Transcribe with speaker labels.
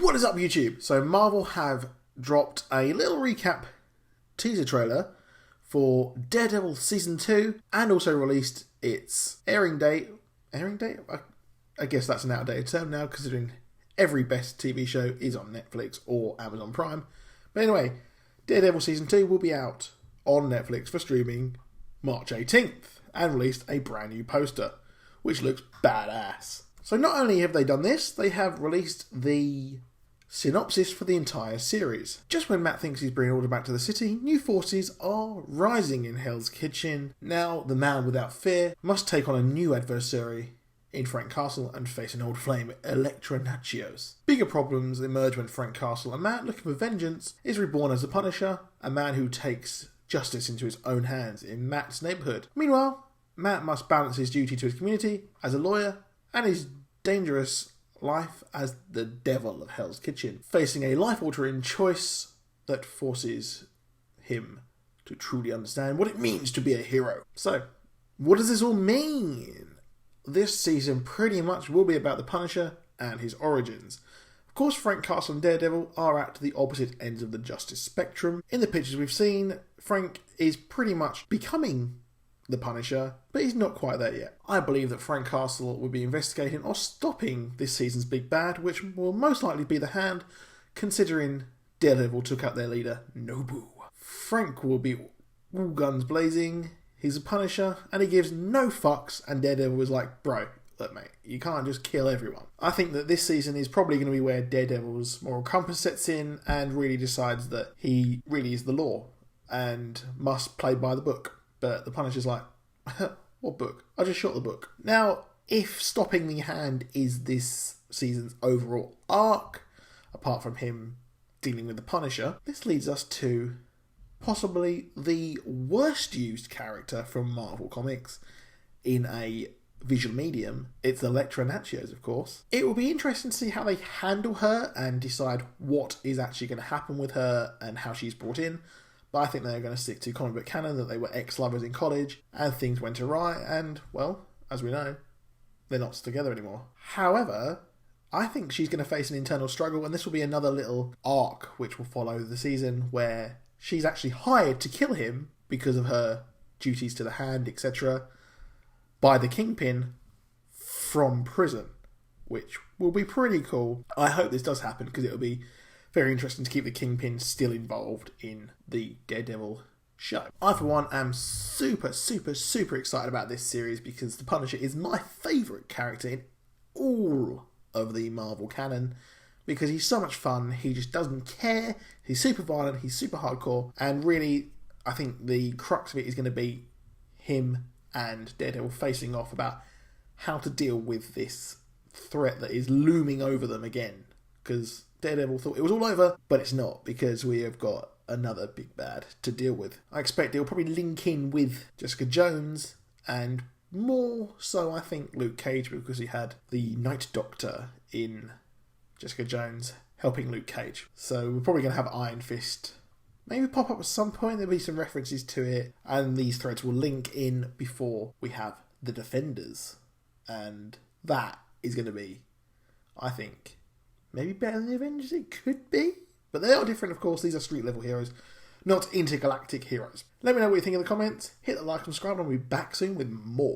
Speaker 1: What is up, YouTube? So Marvel have dropped a little recap teaser trailer for Daredevil Season 2 and also released its airing date. Airing date? I guess that's an outdated term now, considering every best TV show is on Netflix or Amazon Prime. But anyway, Daredevil Season 2 will be out on Netflix for streaming March 18th and released a brand new poster, which looks badass. So not only have they done this, they have released the synopsis for the entire series. Just when Matt thinks he's bringing order back to the city, new forces are rising in Hell's Kitchen. Now the man without fear must take on a new adversary in Frank Castle and face an old flame, Elektra. Bigger problems emerge when Frank Castle, a man looking for vengeance, is reborn as the Punisher, a man who takes justice into his own hands in Matt's neighbourhood. Meanwhile, Matt must balance his duty to his community as a lawyer and his dangerous life as the devil of Hell's Kitchen, facing a life-altering choice that forces him to truly understand what it means to be a hero. So, what does this all mean? This season pretty much will be about the Punisher and his origins. Of course, Frank Castle and Daredevil are at the opposite ends of the justice spectrum. In the pictures we've seen, Frank is pretty much becoming the Punisher, but he's not quite there yet. I believe that Frank Castle will be investigating or stopping this season's big bad, which will most likely be the Hand, considering Daredevil took out their leader, Nobu. Frank will be all guns blazing, he's a Punisher, and he gives no fucks, and Daredevil is like, bro, look mate, you can't just kill everyone. I think that this season is probably going to be where Daredevil's moral compass sets in and really decides that he really is the law and must play by the book. But the Punisher's like, what book? I just shot the book. Now, if stopping the Hand is this season's overall arc, apart from him dealing with the Punisher, this leads us to possibly the worst used character from Marvel Comics in a visual medium. It's Elektra, of course. It will be interesting to see how they handle her and decide what is actually going to happen with her and how she's brought in. But I think they're going to stick to comic book canon that they were ex-lovers in college and things went awry and, well, as we know, they're not together anymore. However, I think she's going to face an internal struggle, and this will be another little arc which will follow the season where she's actually hired to kill him because of her duties to the Hand, etc., by the Kingpin from prison, which will be pretty cool. I hope this does happen because it will be very interesting to keep the Kingpin still involved in the Daredevil show. I, for one, am super excited about this series because the Punisher is my favourite character in all of the Marvel canon because he's so much fun, he just doesn't care, he's super violent, he's super hardcore, and really, I think the crux of it is going to be him and Daredevil facing off about how to deal with this threat that is looming over them again, because Daredevil thought it was all over, but it's not, because we have got another big bad to deal with. I expect it'll probably link in with Jessica Jones, and more so I think Luke Cage, because he had the Night Doctor in Jessica Jones helping Luke Cage. So we're probably going to have Iron Fist maybe pop up at some point. There'll be some references to it, and these threads will link in before we have the Defenders, and that is going to be, I think, maybe better than the Avengers, it could be. But they are different, of course. These are street-level heroes, not intergalactic heroes. Let me know what you think in the comments. Hit the like and subscribe, and I'll be back soon with more.